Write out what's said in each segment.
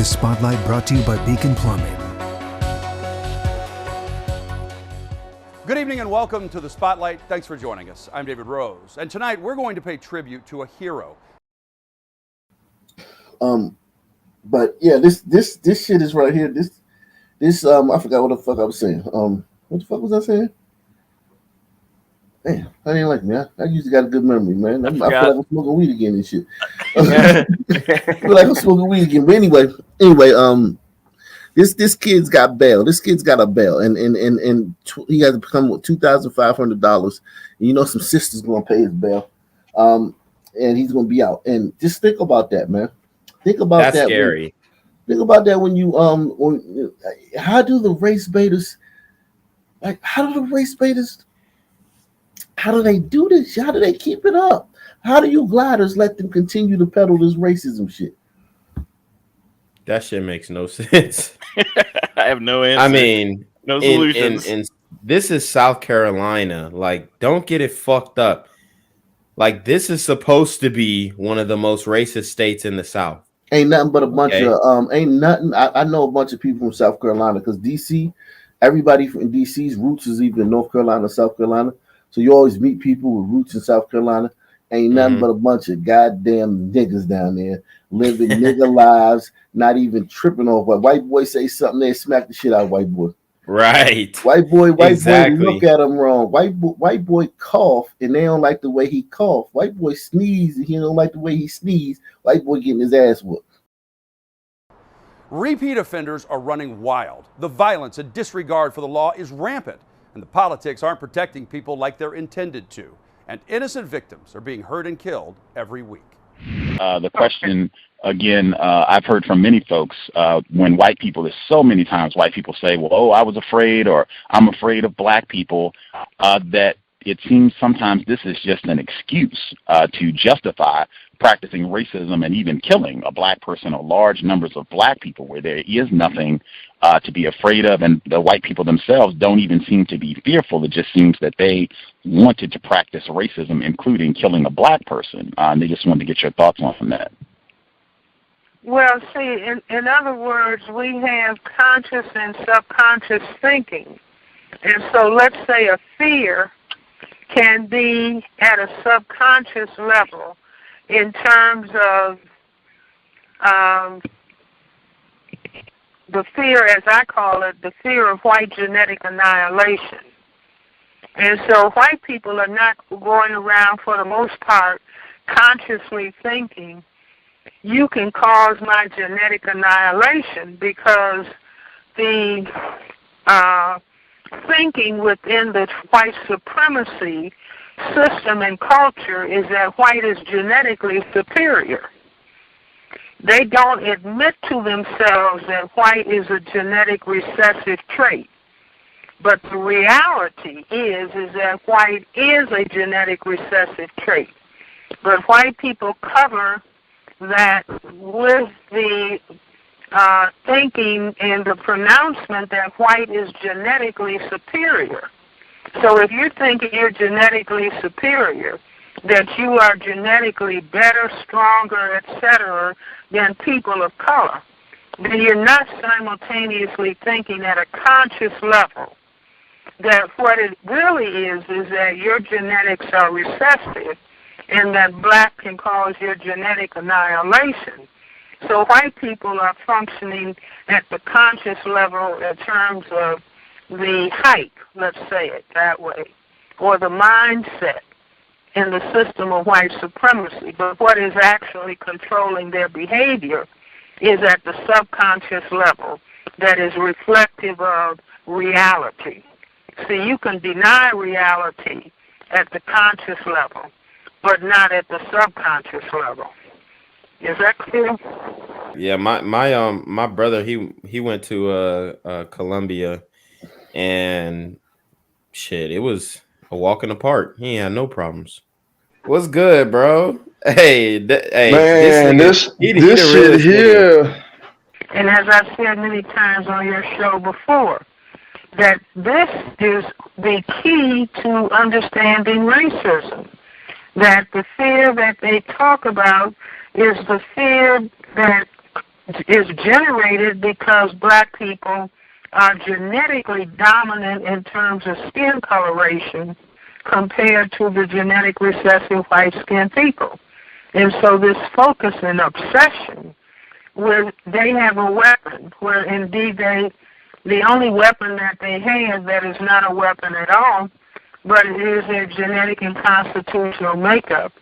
The Spotlight brought to you by Beacon Plumbing. Good evening and welcome to The Spotlight. Thanks for joining us. I'm David Rose, and tonight we're going to pay tribute to a hero. But yeah, this shit is right here. This I forgot what the fuck I was saying. What the fuck was I saying? Man, I didn't like me. I usually got a good memory, man. I feel like I'm smoking weed again and shit. I feel like I'm smoking weed again. But anyway, this kid's got bail. This kid's got a bail, and he has to come with $2,500. You know, some sister's gonna pay his bail, and he's gonna be out. And just think about that, man. Think about that. That's scary. Think about that when you how do the race baiters how do they do this? How do they keep it up? How do you gliders let them continue to peddle this racism shit? That shit makes no sense. I have no answer. I mean, no solutions. And this is South Carolina. Like, don't get it fucked up. Like, this is supposed to be one of the most racist states in the South. Ain't nothing but a bunch of I know a bunch of people from South Carolina because DC, everybody from DC's roots is either North Carolina or South Carolina. So you always meet people with roots in South Carolina. Ain't nothing but a bunch of goddamn niggas down there living nigga lives, not even tripping off. White boy say something, they smack the shit out of white boy. Right. White boy, look at him wrong. White boy cough, and they don't like the way he cough. White boy sneeze, and he don't like the way he sneeze. White boy getting his ass whooped. Repeat offenders are running wild. The violence and disregard for the law is rampant, and the politics aren't protecting people like they're intended to. And innocent victims are being hurt and killed every week. The question, again, I've heard from many folks when white people, there's so many times white people say, well, I was afraid, or I'm afraid of black people, that it seems sometimes this is just an excuse to justify practicing racism and even killing a black person or large numbers of black people where there is nothing to be afraid of, and the white people themselves don't even seem to be fearful. It just seems that they wanted to practice racism, including killing a black person. And they just wanted to get your thoughts on that. Well, see, in other words, we have conscious and subconscious thinking. And so let's say a fear can be at a subconscious level in terms of the fear, as I call it, the fear of white genetic annihilation. And so white people are not going around, for the most part, consciously thinking, you can cause my genetic annihilation, because the thinking within the white supremacy system and culture is that white is genetically superior. They don't admit to themselves that white is a genetic recessive trait. But the reality is that white is a genetic recessive trait. But white people cover that with the thinking and the pronouncement that white is genetically superior. So if you're thinking you're genetically superior, that you are genetically better, stronger, etc., than people of color, then you're not simultaneously thinking at a conscious level that what it really is that your genetics are recessive and that black can cause your genetic annihilation. So white people are functioning at the conscious level in terms of the hype, let's say it that way, or the mindset in the system of white supremacy. But what is actually controlling their behavior is at the subconscious level that is reflective of reality. See, you can deny reality at the conscious level, but not at the subconscious level. Is that clear? Yeah, my brother, he went to Columbia, and shit, it was a walk in the park. He had no problems. What's good, bro? Hey, man, this shit here. And as I've said many times on your show before, that this is the key to understanding racism. That the fear that they talk about is the fear that is generated because black people are genetically dominant in terms of skin coloration compared to the genetic recessive white-skinned people. And so this focus and obsession where they have a weapon, where indeed the only weapon that they have that is not a weapon at all, but it is their genetic and constitutional makeup.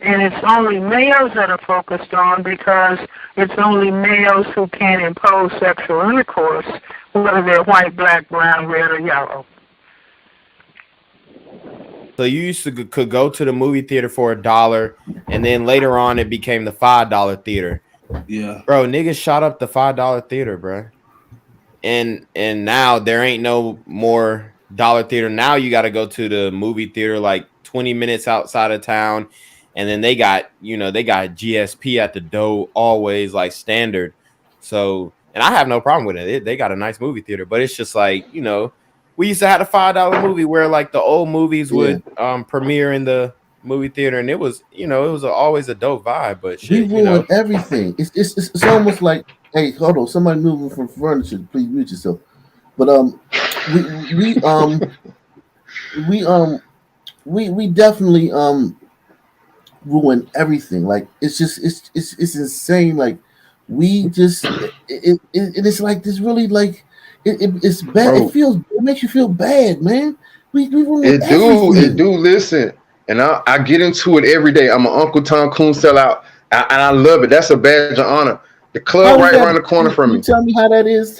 And it's only males that are focused on because it's only males who can impose sexual intercourse, whether they're white, black, brown, red, or yellow. So you used to could go to the movie theater for $1, and then later on it became the $5 theater. Yeah, bro, niggas shot up the $5 theater, bro. And now there ain't no more dollar theater. Now you got to go to the movie theater like 20 minutes outside of town, and then they got GSP at the door always, like standard. So, and I have no problem with it. They got a nice movie theater, but it's just like, we used to have a $5 movie where like the old movies would premiere in the movie theater, and it was always a dope vibe. But shit, we ruined everything. It's almost like, hey, hold on, somebody moving from furniture, please mute yourself. But we definitely ruined everything. Like it's insane. Like we just it's like this really like it's bad. Bro. It makes you feel bad, man. We ruined everything. It do. Listen, and I get into it every day. I'm an Uncle Tom Coon sellout, and I love it. That's a badge of honor. The club right around the corner from me. Tell me how that is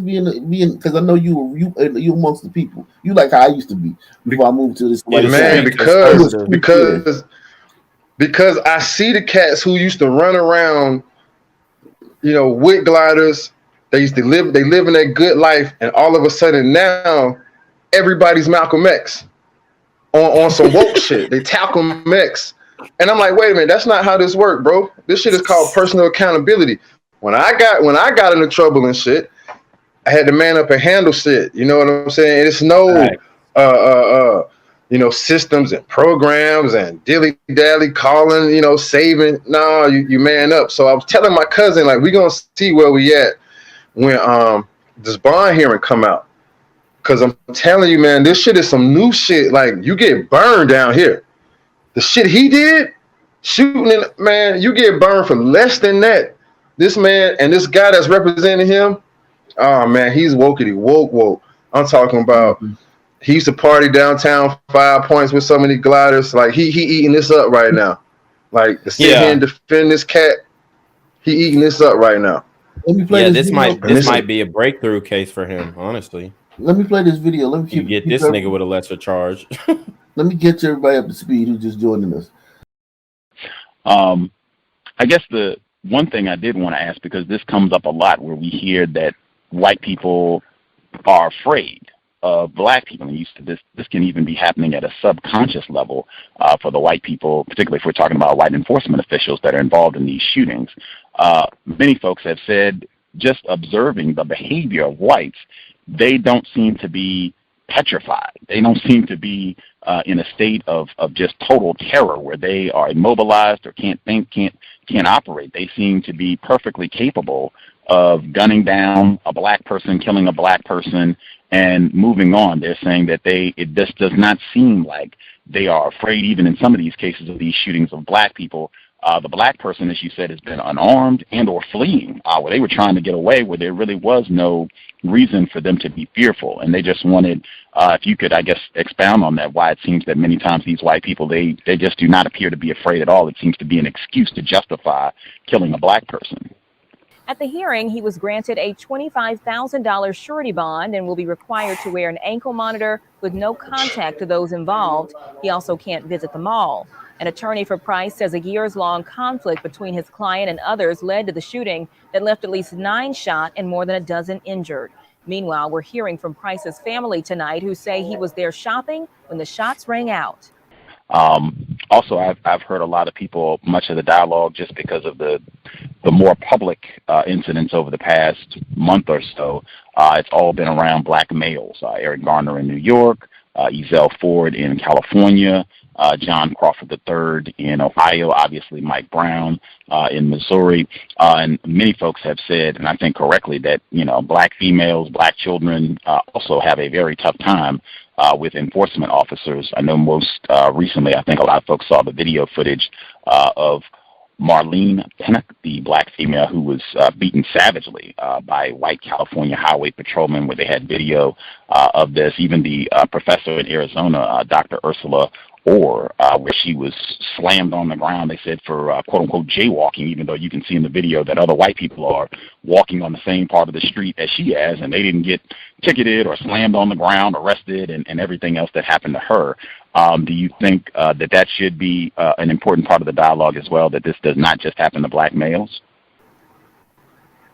being because I know you amongst the people. You like how I used to be before I moved to this place. Man, because I see the cats who used to run around, with gliders. They live in that good life, and all of a sudden now everybody's Malcolm X on some woke shit. They Malcolm X. And I'm like, wait a minute, that's not how this works, bro. This shit is called personal accountability. When I got into trouble and shit, I had to man up and handle shit. You know what I'm saying? It's no systems and programs and dilly-dally calling, saving. No, you man up. So I was telling my cousin, like, we gonna see where we at when this bond hearing come out. Cause I'm telling you, man, this shit is some new shit. Like, you get burned down here. The shit he did, shooting, man, you get burned for less than that. This man and this guy that's representing him, oh man, he's wokey woke. I'm talking about he used to party downtown 5 Points with so many gliders. Like he eating this up right now. Like to sit here and defend this cat, he eating this up right now. Let me play this might be a breakthrough case for him, honestly. Let me play this video. Let me get this nigga with a lesser charge. Let me get everybody up to speed who's just joining us. I guess the one thing I did want to ask, because this comes up a lot where we hear that white people are afraid of black people, and this can even be happening at a subconscious level for the white people, particularly if we're talking about white enforcement officials that are involved in these shootings. Many folks have said, just observing the behavior of whites, they don't seem to be petrified. They don't seem to be in a state of just total terror where they are immobilized or can't think, can't operate. They seem to be perfectly capable of gunning down a black person, killing a black person, and moving on. They're saying that it just does not seem like they are afraid, even in some of these cases of these shootings of black people. The black person, as you said, has been unarmed and or fleeing, where they were trying to get away, where there really was no reason for them to be fearful. And they just wanted, if you could, I guess, expound on that, why it seems that many times these white people, they just do not appear to be afraid at all. It seems to be an excuse to justify killing a black person. At the hearing, he was granted a $25,000 surety bond and will be required to wear an ankle monitor with no contact to those involved. He also can't visit the mall. An attorney for Price says a years-long conflict between his client and others led to the shooting that left at least 9 shot and more than a dozen injured. Meanwhile, we're hearing from Price's family tonight, who say he was there shopping when the shots rang out. Also, I've heard a lot of people, much of the dialogue, just because of the more public incidents over the past month or so, it's all been around black males. Eric Garner in New York, Ezell Ford in California, John Crawford III in Ohio, obviously Mike Brown in Missouri, and many folks have said, and I think correctly, that black females, black children also have a very tough time with enforcement officers. I know most recently, I think a lot of folks saw the video footage of Marlene Pinnock, the black female who was beaten savagely by white California highway patrolmen, where they had video of this. Even the professor in Arizona, Dr. Ursula Orr, where she was slammed on the ground, they said, for quote-unquote jaywalking, even though you can see in the video that other white people are walking on the same part of the street as she has, and they didn't get ticketed or slammed on the ground, arrested, and everything else that happened to her. Do you think that should be an important part of the dialogue as well, that this does not just happen to black males?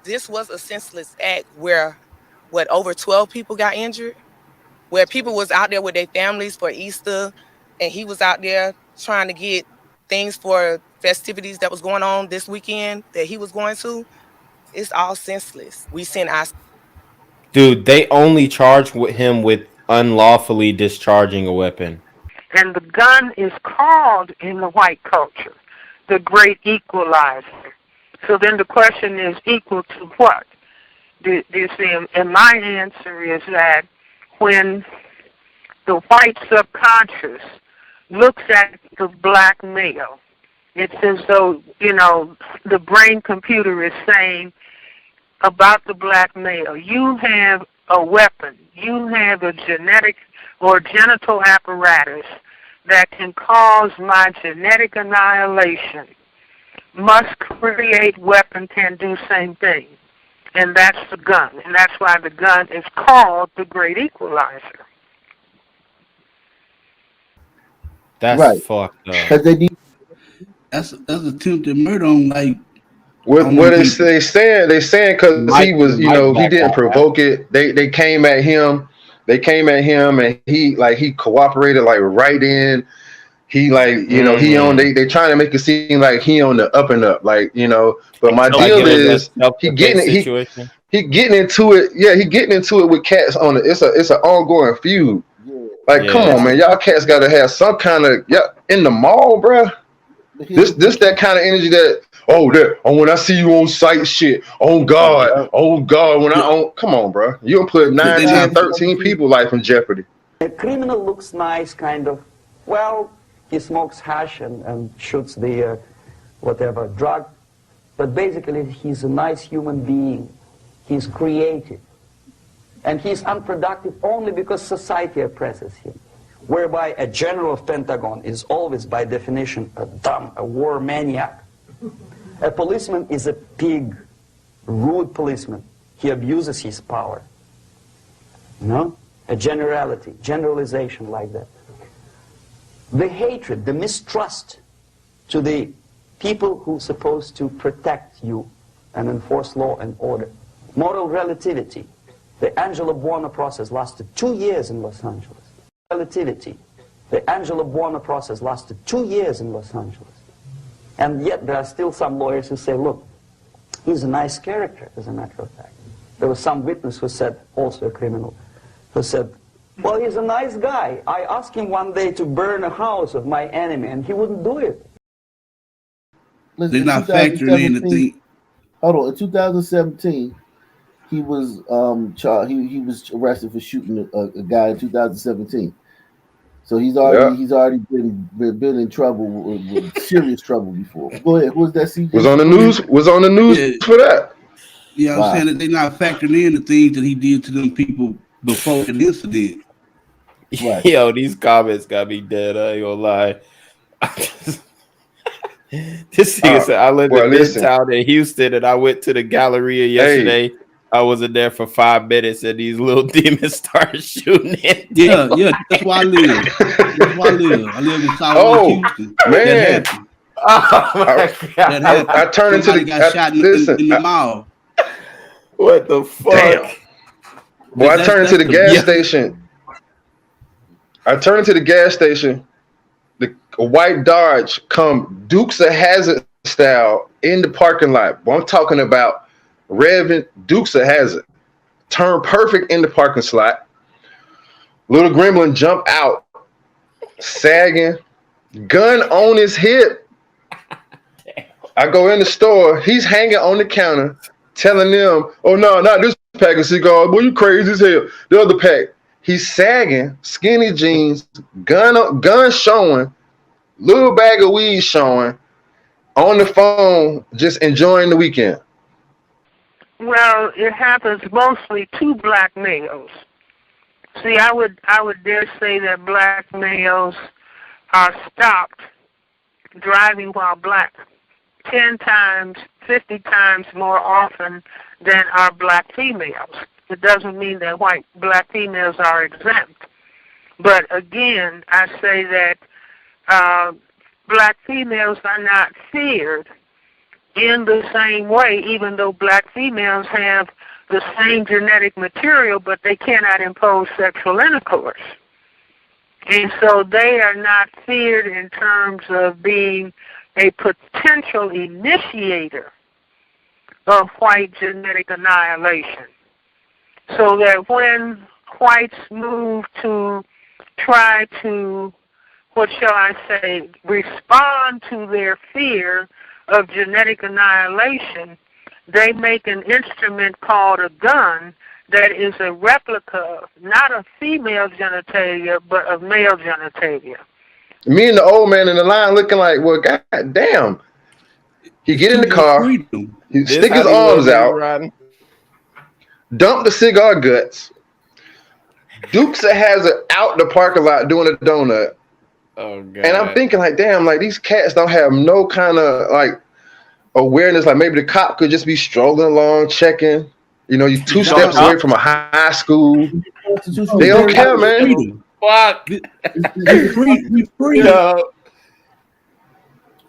This was a senseless act where, over 12 people got injured, where people was out there with their families for Easter, and he was out there trying to get things for festivities that was going on this weekend that he was going to. It's all senseless. We sent our... Dude, they only charged him with unlawfully discharging a weapon. And the gun is called in the white culture the great equalizer. So then the question is, equal to what? Do you see? And my answer is that when the white subconscious looks at the black male, it's as though, the brain computer is saying about the black male, you have a weapon, you have a genetic or genital apparatus that can cause my genetic annihilation. Must create weapon can do same thing. And that's the gun. And that's why the gun is called the great equalizer. That's right. Fucked up. Because they need. That's attempted murder on like. What is they saying? They saying because he was, he didn't provoke it. They came at him. They came at him, and he cooperated right in. He he on. They trying to make it seem like he on the up and up, But my deal is he getting into it. Yeah, he getting into it with cats on it. It's an ongoing feud. Come on, man, y'all cats got to have some kind of in the mall, bruh. This that kind of energy that when I see you on site, shit, on God, come on, bruh. You gonna put 9, 10, 13 people life in jeopardy. A criminal looks nice, kind of. He smokes hash and shoots the whatever drug, but basically he's a nice human being. He's creative. And he's unproductive only because society oppresses him. Whereby a general of Pentagon is always, by definition, a war maniac. A policeman is a pig, rude policeman. He abuses his power. A generalization like that. The hatred, the mistrust to the people who are supposed to protect you and enforce law and order. Moral relativity. The Angelo Buono process lasted 2 years in Los Angeles. Relativity. The Angelo Buono process lasted 2 years in Los Angeles. And yet there are still some lawyers who say, look, he's a nice character, as a matter of fact. There was some witness who said, also a criminal, who said, well, he's a nice guy. I asked him one day to burn a house of my enemy, and he wouldn't do it. They're not factoring in the thing. Hold on. In 2017, he was he was arrested for shooting a guy in 2017. So he's already been in trouble with serious trouble before. Go ahead. Who was that? CJ? Was on the news for that. Yeah, I'm saying that they're not factoring in the things that he did to them people before the incident. Right. Yo, these comments got me dead. I ain't gonna lie. This nigga said, I lived in Midtown in Houston and I went to the Galleria yesterday. I wasn't there for 5 minutes and these little demons started shooting it. Yeah, that's why I live. I live in South Houston. Man. I turned into the got shot in the mall. What the fuck? Damn. Well, I turned into the gas station. A white Dodge come Dukes of Hazzard style in the parking lot. Well, I'm talking about Reverend Dukes of Hazzard. Turn perfect in the parking slot. Little gremlin jump out, sagging, gun on his hip. I go in the store. He's hanging on the counter, telling them, "Oh no, not this pack of cigars. Boy, you crazy as hell." The other pack. He's sagging, skinny jeans, gun showing, little bag of weed showing, on the phone, just enjoying the weekend. Well, it happens mostly to black males. See, I would dare say that black males are stopped driving while black 10 times, 50 times more often than are black females. It doesn't mean that black females are exempt. But again, I say that black females are not feared in the same way, even though black females have the same genetic material, but they cannot impose sexual intercourse. And so they are not feared in terms of being a potential initiator of white genetic annihilation. So that when whites move to try to, what shall I say, respond to their fear of genetic annihilation, they make an instrument called a gun that is a replica of not of female genitalia, but of male genitalia. Me and the old man in the line looking like, well, god damn. He get in the car, he stick his arms out, dump the cigar guts. Dukes has it out the parking lot doing a donut. Oh god. And I'm thinking like, damn, like these cats don't have no kind of like awareness. Like maybe the cop could just be strolling along, checking. You know, you 2 steps away from a high school. They don't care, man. Fuck. We free.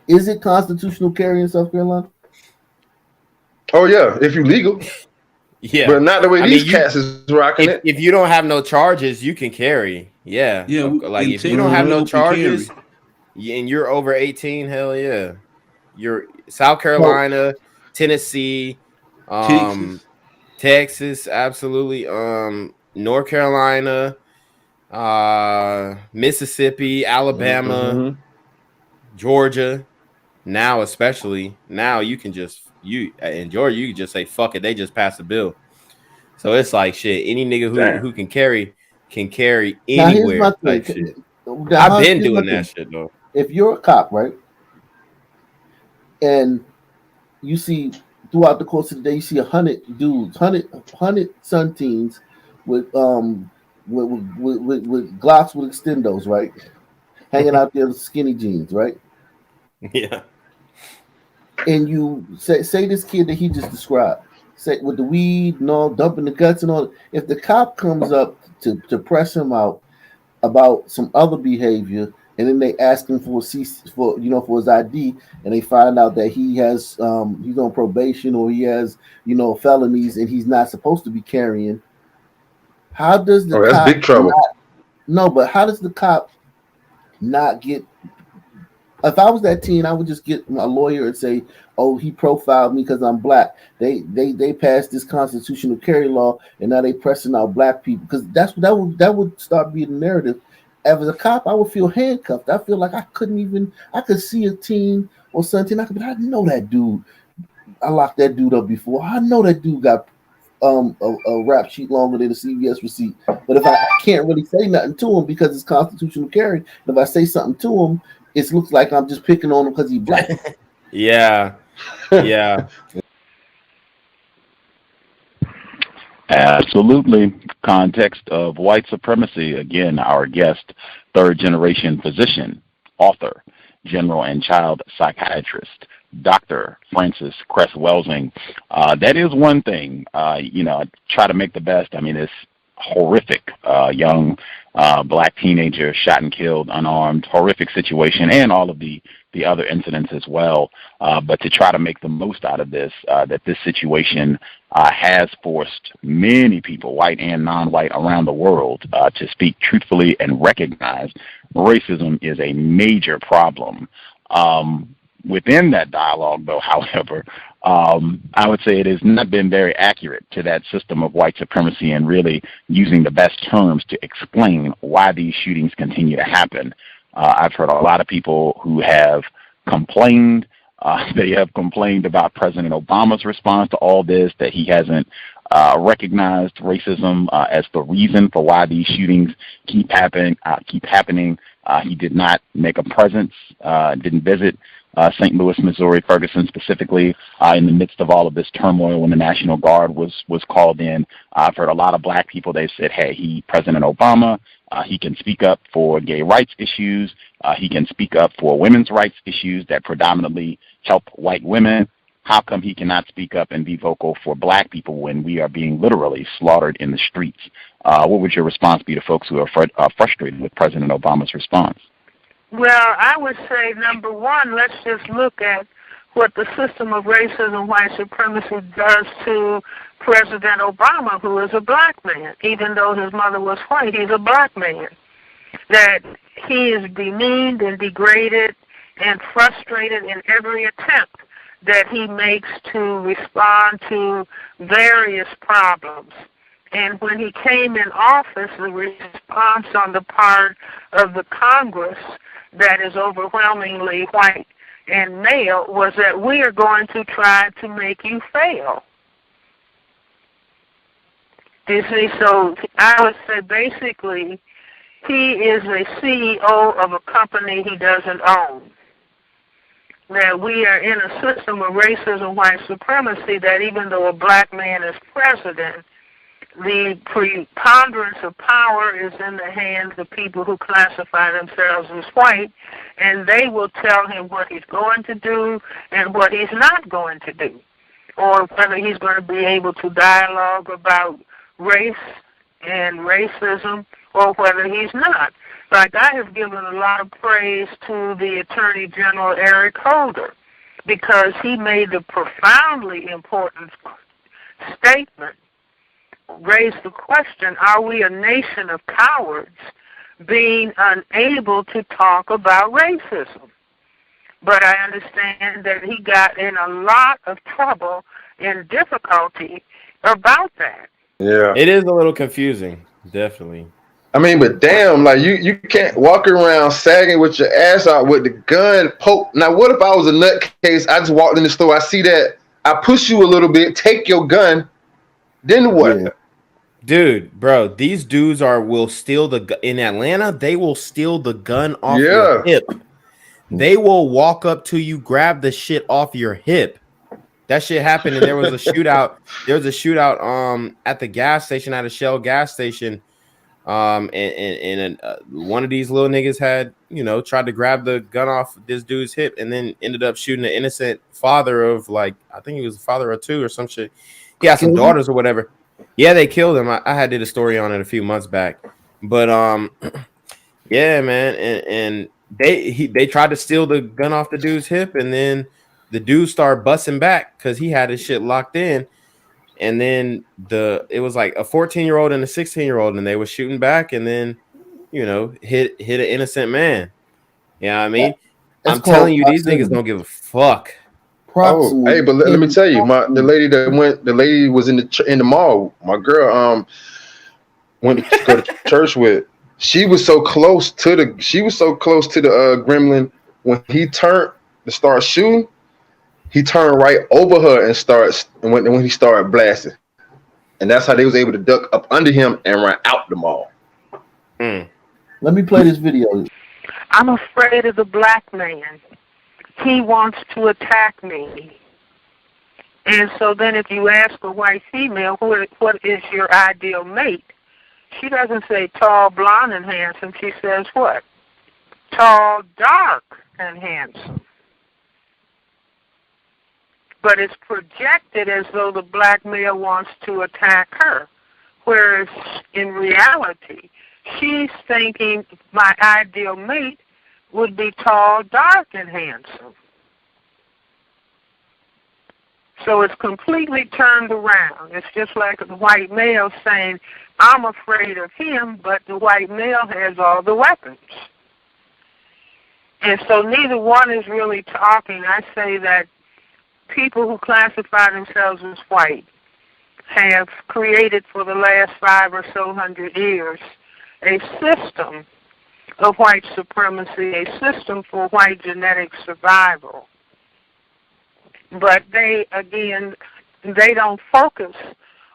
Is it constitutional carry in South Carolina? Oh yeah, if you legal. Yeah, but not the way these cats is rocking it. If you don't have no charges, you can carry. Yeah, yeah. Like if you don't have no charges and you're over 18, hell yeah. You're South Carolina, Tennessee, Texas, absolutely. North Carolina, Mississippi, Alabama, Georgia. Now, especially now, you can just in Georgia, you can just say fuck it. They just passed a bill, so it's like shit. Any nigga who can carry anywhere. I've been doing that shit though. If you're a cop, right, and you see throughout the course of the day, you see 100 dudes, 100 son teens with Glocks with extendos, right, hanging out there with skinny jeans, right. Yeah. And you say this kid that he just described, say with the weed and all, dumping the guts and all. If the cop comes up to press him out about some other behavior, and then they ask him for for his ID, and they find out that he has he's on probation or he has felonies and he's not supposed to be carrying. How does the cop? That's big trouble. But how does the cop not get? If I was that teen, I would just get a lawyer and say, "Oh, he profiled me because I'm black." They passed this constitutional carry law, and now they pressing out black people because that would start being the narrative. As a cop, I would feel handcuffed. I feel like I could see a teen or something. I know that dude. I locked that dude up before. I know that dude got a rap sheet longer than a CVS receipt. But if I can't really say nothing to him because it's constitutional carry, if I say something to him, it looks like I'm just picking on him because he's black. Yeah. Absolutely. Context of white supremacy. Again, our guest, 3rd-generation physician, author, general and child psychiatrist, Dr. Frances Cress Welsing. That is one thing. Try to make the best. I mean, it's horrific. Young black teenager shot and killed unarmed. Horrific situation, and all of the other incidents as well. But to try to make the most out of this, that this situation has forced many people, white and non-white, around the world to speak truthfully and recognize racism is a major problem. Within that dialogue, though, however, I would say it has not been very accurate to that system of white supremacy and really using the best terms to explain why these shootings continue to happen. I've heard a lot of people who have complained. They have complained about President Obama's response to all this, that he hasn't recognized racism as the reason for why these shootings keep happening. He did not make a presence, didn't visit St. Louis, Missouri, Ferguson specifically, in the midst of all of this turmoil when the National Guard was called in. I've heard a lot of black people, they've said, hey, President Obama, he can speak up for gay rights issues. He can speak up for women's rights issues that predominantly help white women. How come he cannot speak up and be vocal for black people when we are being literally slaughtered in the streets? What would your response be to folks who are frustrated with President Obama's response? Well, I would say, number one, let's just look at what the system of racism, white supremacy does to President Obama, who is a black man. Even though his mother was white, he's a black man. That he is demeaned and degraded and frustrated in every attempt that he makes to respond to various problems. And when he came in office, the response on the part of the Congress that is overwhelmingly white and male was that we are going to try to make you fail. You see, so I would say basically he is a CEO of a company he doesn't own. That we are in a system of racism, white supremacy, that even though a black man is president, the preponderance of power is in the hands of people who classify themselves as white, and they will tell him what he's going to do and what he's not going to do, or whether he's going to be able to dialogue about race and racism, or whether he's not. Like, I have given a lot of praise to the Attorney General Eric Holder because he made the profoundly important statement, raised the question, are we a nation of cowards being unable to talk about racism? But I understand that he got in a lot of trouble and difficulty about that. Yeah. It is a little confusing, definitely. I mean, but damn, like you can't walk around sagging with your ass out with the gun poke. Now, what if I was a nutcase? I just walked in the store, I see that, I push you a little bit, take your gun, then what? Yeah. Dude, bro, these dudes will steal in Atlanta, they will steal the gun off your hip. They will walk up to you, grab the shit off your hip. That shit happened, and there was a shootout. There was a shootout at the gas station, at a Shell gas station. One of these little niggas had, tried to grab the gun off this dude's hip and then ended up shooting an innocent father of, like, I think he was a father of two or some shit. He had some daughters or whatever. Yeah, they killed him. I did a story on it a few months back. But yeah, man, and they tried to steal the gun off the dude's hip, and then the dude started busting back because he had his shit locked in. And then it was like a 14-year-old and a 16-year-old, and they were shooting back, and then hit an innocent man. You know what I mean? I'm telling you, these niggas don't give a fuck. Oh, hey, but let me tell you, the lady was in the mall. My girl went to go to church with. She was so close to the gremlin when he turned to start shooting. He turned right over her and when he started blasting, and that's how they was able to duck up under him and run out the mall. Let me play this video. I'm afraid of the black man. He wants to attack me. And so then if you ask a white female, what is your ideal mate? She doesn't say tall, blonde, and handsome. She says what? Tall, dark, and handsome. But it's projected as though the black male wants to attack her, whereas in reality, she's thinking my ideal mate would be tall, dark, and handsome. So it's completely turned around. It's just like the white male saying, I'm afraid of him, but the white male has all the weapons. And so neither one is really talking. I say that people who classify themselves as white have created for the last 500 or so years a system of white supremacy, a system for white genetic survival. But they don't focus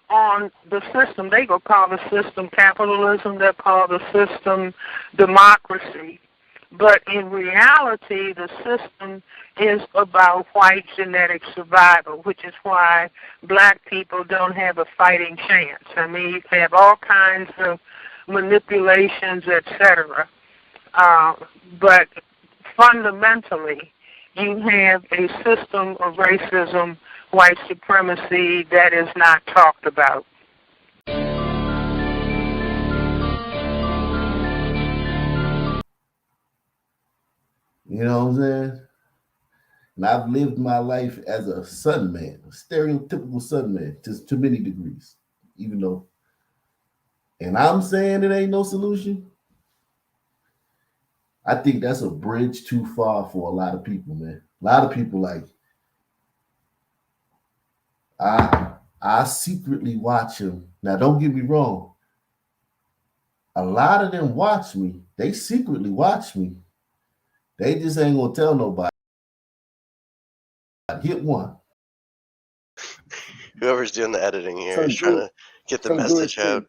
on the system. They go call the system capitalism, they call the system democracy. But in reality, the system is about white genetic survival, which is why black people don't have a fighting chance. I mean, you have all kinds of manipulations, etc. But fundamentally, you have a system of racism, white supremacy that is not talked about. You know what I'm saying? And I've lived my life as a Southern man, a stereotypical Southern man, to many degrees, even though. And I'm saying it ain't no solution. I think that's a bridge too far for a lot of people, man. A lot of people like, I secretly watch him. Now, don't get me wrong. A lot of them watch me. They secretly watch me. They just ain't gonna tell nobody. Hit one. Whoever's doing the editing here is trying to get the message out.